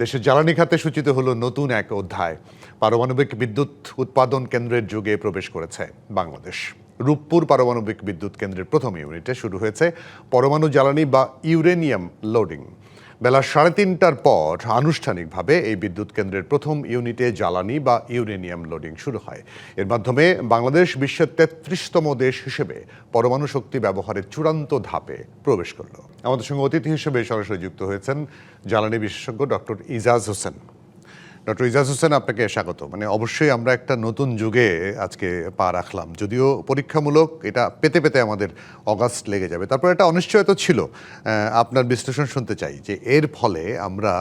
দেশের জ্বালানি খাতে সূচিত হলো নতুন এক অধ্যায়। পারমাণবিক বিদ্যুৎ উৎপাদন কেন্দ্রের যুগে প্রবেশ করেছে বাংলাদেশ। রূপপুর পারমাণবিক বিদ্যুৎ কেন্দ্রের প্রথম ইউনিটে শুরু হয়েছে পরমাণু জ্বালানি বা ইউরেনিয়াম লোডিং। বেলা 3:30টার পর আনুষ্ঠানিকভাবে এই বিদ্যুৎ কেন্দ্রের প্রথম ইউনিটে জ্বালানি বা ইউরেনিয়াম লোডিং শুরু হয়। এর মাধ্যমে বাংলাদেশ বিশ্বের 33তম দেশ হিসেবে পরমাণু শক্তি ব্যবহারের চূড়ান্ত ধাপে প্রবেশ করল। আমাদের সঙ্গে অতিথি হিসেবে সরাসরি যুক্ত হয়েছেন জ্বালানি বিশেষজ্ঞ ডক্টর ইজাজ হোসেন। ডক্টর ইজাজ হোসেন, আপনাকে স্বাগত। অবশ্যই আমরা একটা নতুন যুগে আজকে পা রাখলাম, যদিও পরীক্ষামূলক। এটা পেতে পেতে আমাদের অগাস্ট লেগে যাবে। তারপর একটা অনিশ্চয়তা ছিল। আপনার বিশ্লেষণ শুনতে চাই যে এর ফলে আমরা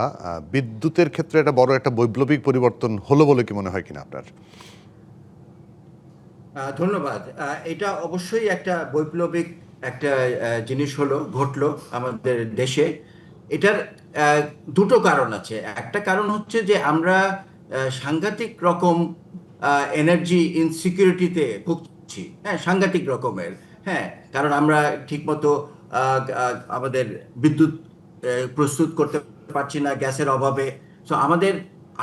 বিদ্যুতের ক্ষেত্রে একটা বড় একটা বৈপ্লবিক পরিবর্তন হলো বলে কি মনে হয় কিনা আপনার? ধন্যবাদ। এটা অবশ্যই একটা বৈপ্লবিক একটা জিনিস ঘটলো আমাদের দেশে। এটার দুটো কারণ আছে। একটা কারণ হচ্ছে যে আমরা সাংঘাতিক রকম এনার্জি ইনসিকিউরিটিতে ভুগছি। হ্যাঁ, সাংঘাতিক রকমের। হ্যাঁ, কারণ আমরা ঠিকমতো আমাদের বিদ্যুৎ প্রস্তুত করতে পারছি না গ্যাসের অভাবে। তো আমাদের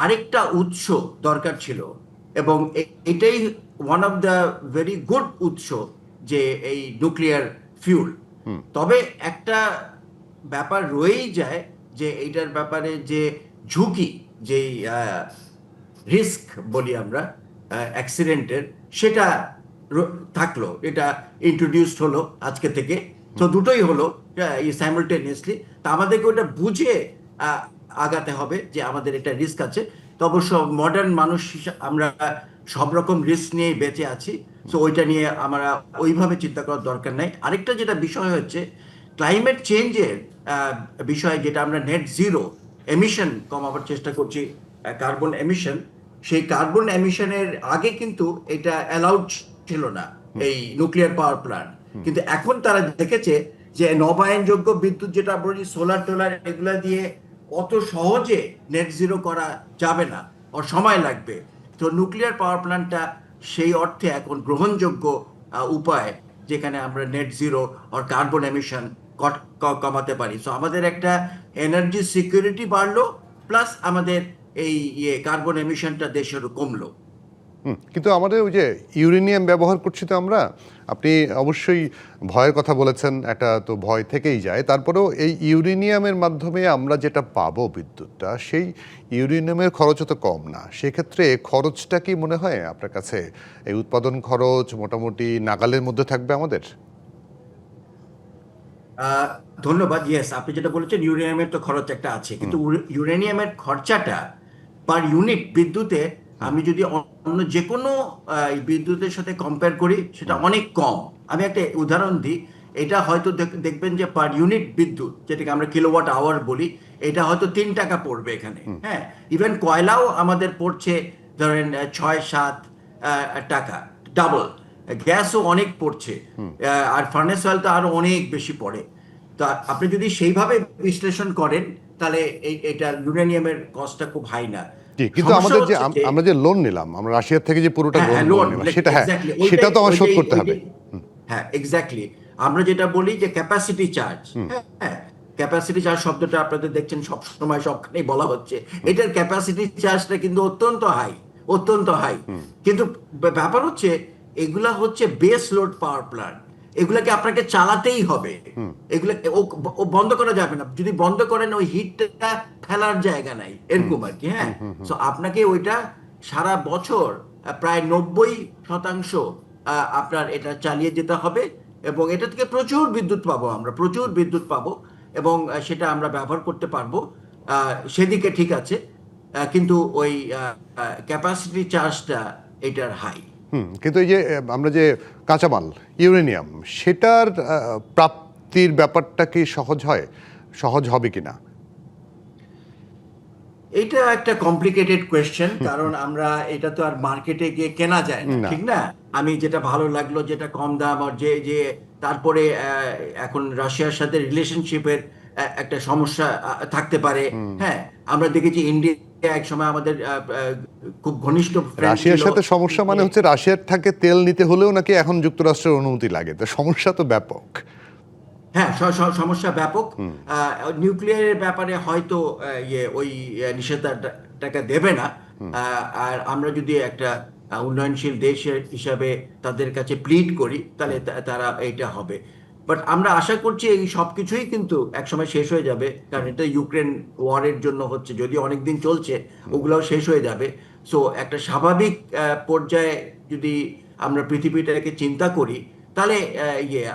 আরেকটা উৎস দরকার ছিল, এবং এটাই one of the very good উৎস, যে এই নিউক্লিয়ার ফিউল। তবে একটা ব্যাপার রয়েই যায়, যে এইটার ব্যাপারে যে ঝুঁকি, যেই রিস্ক বলি আমরা অ্যাক্সিডেন্টের, সেটা থাকলো। এটা ইন্ট্রোডিউসড হলো আজকে থেকে। তো দুটোই হলো সাইমালটেনিয়াসলি। তা আমাদেরকে ওটা বুঝে আগাতে হবে যে আমাদের এটা রিস্ক আছে। তো অবশ্য মডার্ন মানুষ আমরা সব রকম রিস্ক নিয়েই বেঁচে আছি। তো ওইটা নিয়ে আমরা ওইভাবে চিন্তা করার দরকার নাই। আরেকটা যেটা বিষয় হচ্ছে ক্লাইমেট চেঞ্জের বিষয়, যেটা আমরা নেট জিরো এমিশন কমাবার চেষ্টা করছি, কার্বন এমিশন। সেই কার্বন এমিশনের আগে কিন্তু এটা অ্যালাউড ছিল না, এই নিউক্লিয়ার পাওয়ার প্ল্যান্ট। কিন্তু এখন তারা দেখেছে যে নবায়নযোগ্য বিদ্যুৎ, যেটা বলি সোলার টোলার, এগুলা দিয়ে অত সহজে নেট জিরো করা যাবে না, ওর সময় লাগবে। তো নিউক্লিয়ার পাওয়ার প্ল্যান্টটা সেই অর্থে এখন গ্রহণযোগ্য উপায়, যেখানে আমরা নেট জিরো আর কার্বন এমিশন কমাতে পারি। সো আমাদের একটা এনার্জি সিকিউরিটি বাড়লো, প্লাস আমাদের এই কার্বন এমিশনটা দেশেরও কমলো। কিন্তু আমাদের ওই যে ইউরেনিয়াম ব্যবহার করছি তো আমরা, আপনি অবশ্যই ভয়ের কথা বলেছেন, একটা তো ভয় থেকেই যায়। তারপরেও এই ইউরেনিয়ামের মাধ্যমে আমরা যেটা পাবো বিদ্যুৎটা, সেই ইউরেনিয়ামের খরচও তো কম না। সেক্ষেত্রে খরচটা কি মনে হয় আপনার কাছে, এই উৎপাদন খরচ মোটামুটি নাগালের মধ্যে থাকবে আমাদের? ধন্যবাদ। ইয়েস, আপনি যেটা বলেছেন, ইউরেনিয়ামের তো খরচ একটা আছে, কিন্তু ইউরেনিয়ামের খরচাটা পার ইউনিট বিদ্যুতে আমি যদি অন্য যে কোনো বিদ্যুতের সাথে কম্পেয়ার করি, সেটা অনেক কম। আমি একটা উদাহরণ দিই। এটা হয়তো দেখবেন যে পার ইউনিট বিদ্যুৎ, যেটাকে আমরা কিলোওয়াট আওয়ার বলি, এটা হয়তো 3 টাকা পড়বে এখানে। হ্যাঁ, ইভেন কয়লাও আমাদের পড়ছে ধরেন 6-7 টাকা, ডাবল। গ্যাসও অনেক পড়ছে, আর ফার্নেস অয়েল তো আরো অনেক বেশি পড়ে। তো আপনি যদি সেইভাবে বিশ্লেষণ করেন, তাহলে এটা ইউরেনিয়ামের কস্টটা খুব হাই না। কিন্তু আমাদের যে আমরা যে লোন নিলাম, আমরা রাশিয়ার থেকে যে পুরোটা লোন নিলাম, সেটা সেটা তো আমার শোধ করতে হবে। হ্যাঁ, এক্স্যাক্টলি। আমরা যেটা বলি যে ক্যাপাসিটি চার্জ। হ্যাঁ, ক্যাপাসিটি চার্জ শব্দটা আপনাদের দেখছেন সব সময় সবখানেই বলা হচ্ছে। এটার ক্যাপাসিটি চার্জটা কিন্তু অত্যন্ত হাই, অত্যন্ত হাই। কিন্তু ব্যাপার হচ্ছে, এগুলা হচ্ছে বেস লোড পাওয়ার প্ল্যান্ট। এগুলাকে আপনাকে চালাতেই হবে। এগুলো বন্ধ করা যাবে না। যদি বন্ধ করেন, ওই হিটটা ফেলার জায়গা নাই, এরকম আর কি। হ্যাঁ, তো আপনাকে ওইটা সারা বছর প্রায় 90% আপনার এটা চালিয়ে যেতে হবে, এবং এটা থেকে প্রচুর বিদ্যুৎ পাবো, আমরা প্রচুর বিদ্যুৎ পাবো, এবং সেটা আমরা ব্যবহার করতে পারবো। সেদিকে ঠিক আছে, কিন্তু ওই ক্যাপাসিটি চার্জটা এটার হাই। কিন্তু এই যে আমরা যে কাঁচামাল ইউরেনিয়াম, সেটার প্রাপ্তির ব্যাপারটা কি সহজ হবে কিনা? এটা একটা কমপ্লিকেটেড কোয়েশ্চেন, কারণ আমরা এটা তো আর মার্কেটে গিয়ে কেনা যায় না, ঠিক না? আমি যেটা ভালো লাগলো, যেটা কম দাম, আর যে যে তারপরে এখন রাশিয়ার সাথে রিলেশনশিপের একটা সমস্যা থাকতে পারে। হ্যাঁ, আমরা দেখেছি ইন্ডিয়া এক সময় আমাদের খুব ঘনিষ্ঠ ফ্রেন্ড ছিল। রাশিয়ার সাথে সমস্যা মানে হচ্ছে রাশিয়ার থেকে তেল নিতে হলেও নাকি এখন যুক্তরাষ্ট্রের অনুমতি লাগে, তো সমস্যা তো ব্যাপক। হ্যাঁ, সমস্যা ব্যাপক। নিউক্লিয়ারের ব্যাপারে হয়তো ওই নিষেধাজ্ঞাটা দেবে না। আর আমরা যদি একটা উন্নয়নশীল দেশ হিসাবে তাদের কাছে প্লিড করি, তাহলে তারা এইটা হবে। বাট আমরা আশা করছি এই সব কিছুই কিন্তু একসময় শেষ হয়ে যাবে, কারণ এটা ইউক্রেন ওয়ারের জন্য হচ্ছে, যদি অনেকদিন চলছে ওগুলোও শেষ হয়ে যাবে। সো একটা স্বাভাবিক পর্যায়ে যদি আমরা পৃথিবীটাকে চিন্তা করি, তাহলে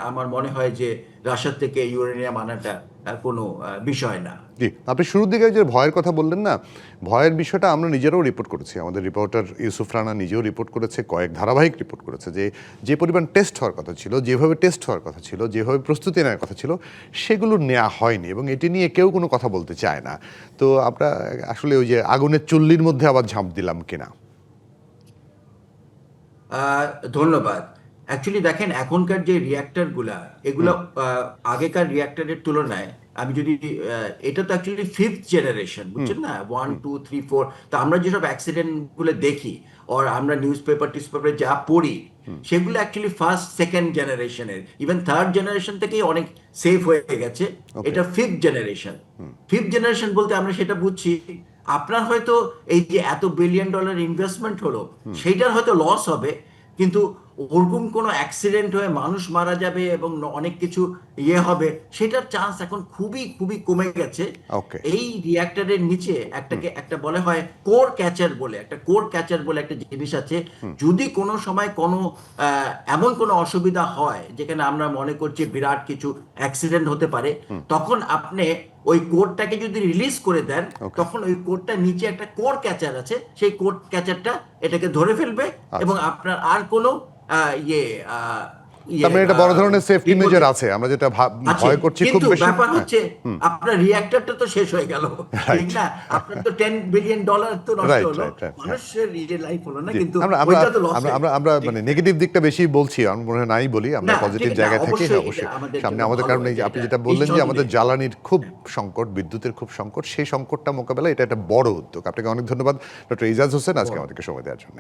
আমার মনে হয় যে রাশিয়ার থেকে ইউরেনিয়াম আনাটা কোনো বিষয় না। জি, আপনি শুরুর দিকে যে ভয়ের কথা বললেন না, ভয়ের বিষয়টা আমরা নিজেরাও রিপোর্ট করেছি। আমাদের রিপোর্টার ইউসুফ রানা নিজেও রিপোর্ট করেছে, কয়েক ধারাবাহিক রিপোর্ট করেছে যে পরিমাণ টেস্ট হওয়ার কথা ছিল, যেভাবে টেস্ট হওয়ার কথা ছিল, যেভাবে প্রস্তুতি নেওয়ার কথা ছিল, সেগুলো নেওয়া হয়নি এবং এটি নিয়ে কেউ কোনো কথা বলতে চায় না। তো আমরা আসলে ওই যে আগুনের চুল্লির মধ্যে আবার ঝাঁপ দিলাম কিনা। ধন্যবাদ। অ্যাকচুয়ালি দেখেন, এখনকার যে রিঅ্যাক্টরগুলা, এগুলো আগেকার রিঅ্যাক্টরের তুলনায়, আমি যদি এটা তো অ্যাকচুয়ালি ফিফথ জেনারেশন, বুঝছেন না, 1 2 3 4। তো আমরা যেসব অ্যাক্সিডেন্ট গুলো দেখি, আর আমরা নিউজ পেপারে যা পড়ি, সেগুলো অ্যাকচুয়ালি ফার্স্ট সেকেন্ড জেনারেশনের, ইভেন থার্ড জেনারেশন থেকেই অনেক সেফ হয়ে গেছে। এটা ফিফথ জেনারেশন। ফিফথ জেনারেশন বলতে আমরা সেটা বুঝছি, আপনার হয়তো এই যে এত $1 বিলিয়ন ইনভেস্টমেন্ট হলো, সেইটার হয়তো লস হবে, কিন্তু ওরকম কোনো অ্যাক্সিডেন্ট হয়ে মানুষ মারা যাবে এবং অনেক কিছু হবে, সেটার চান্স এখন খুবই খুবই কমে গেছে। এই রিঅ্যাক্টরের নিচে একটা বলে হয় কোর ক্যাচার বলে, একটা জিনিস আছে। যদি কোনো সময় কোনো এমন কোনো অসুবিধা হয় যেখানে আমরা মনে করছি বিরাট কিছু অ্যাক্সিডেন্ট হতে পারে, তখন আপনি ওই কোডটাকে যদি রিলিজ করে দেন, তখন ওই কোডটা নিচে একটা কোর ক্যাচার আছে, সেই কোর ক্যাচারটা এটাকে ধরে ফেলবে এবং আপনার আর কোনো তারপরে এটা বড় ধরনের সেফটি মেজার আছে, আমরা যেটা ভয় করছি খুব বেশি। ব্যাপার হচ্ছে আপনার রিঅ্যাক্টরটা তো শেষ হয়ে গেল, ঠিক না? আপনার তো $10 বিলিয়ন তো নষ্ট হলো, মানুষের লাইফ হলো না, কিন্তু আমরা মানে নেগেটিভ দিকটা বেশি বলছি, আমি মনে হয় নাই বলি, আমরা পজিটিভ জায়গা থেকে অবশ্যই সামনে আমাদের, কারণ এই যে আপনি যেটা বললেন যে আমাদের জ্বালানির খুব সংকট, বিদ্যুতের খুব সংকট, সেই সংকটটা মোকাবেলা এটা একটা বড় উদ্যোগ। আপনাকে অনেক ধন্যবাদ ডক্টর ইজাজ হোসেন আজকে আমাদেরকে সময় দেওয়ার জন্য।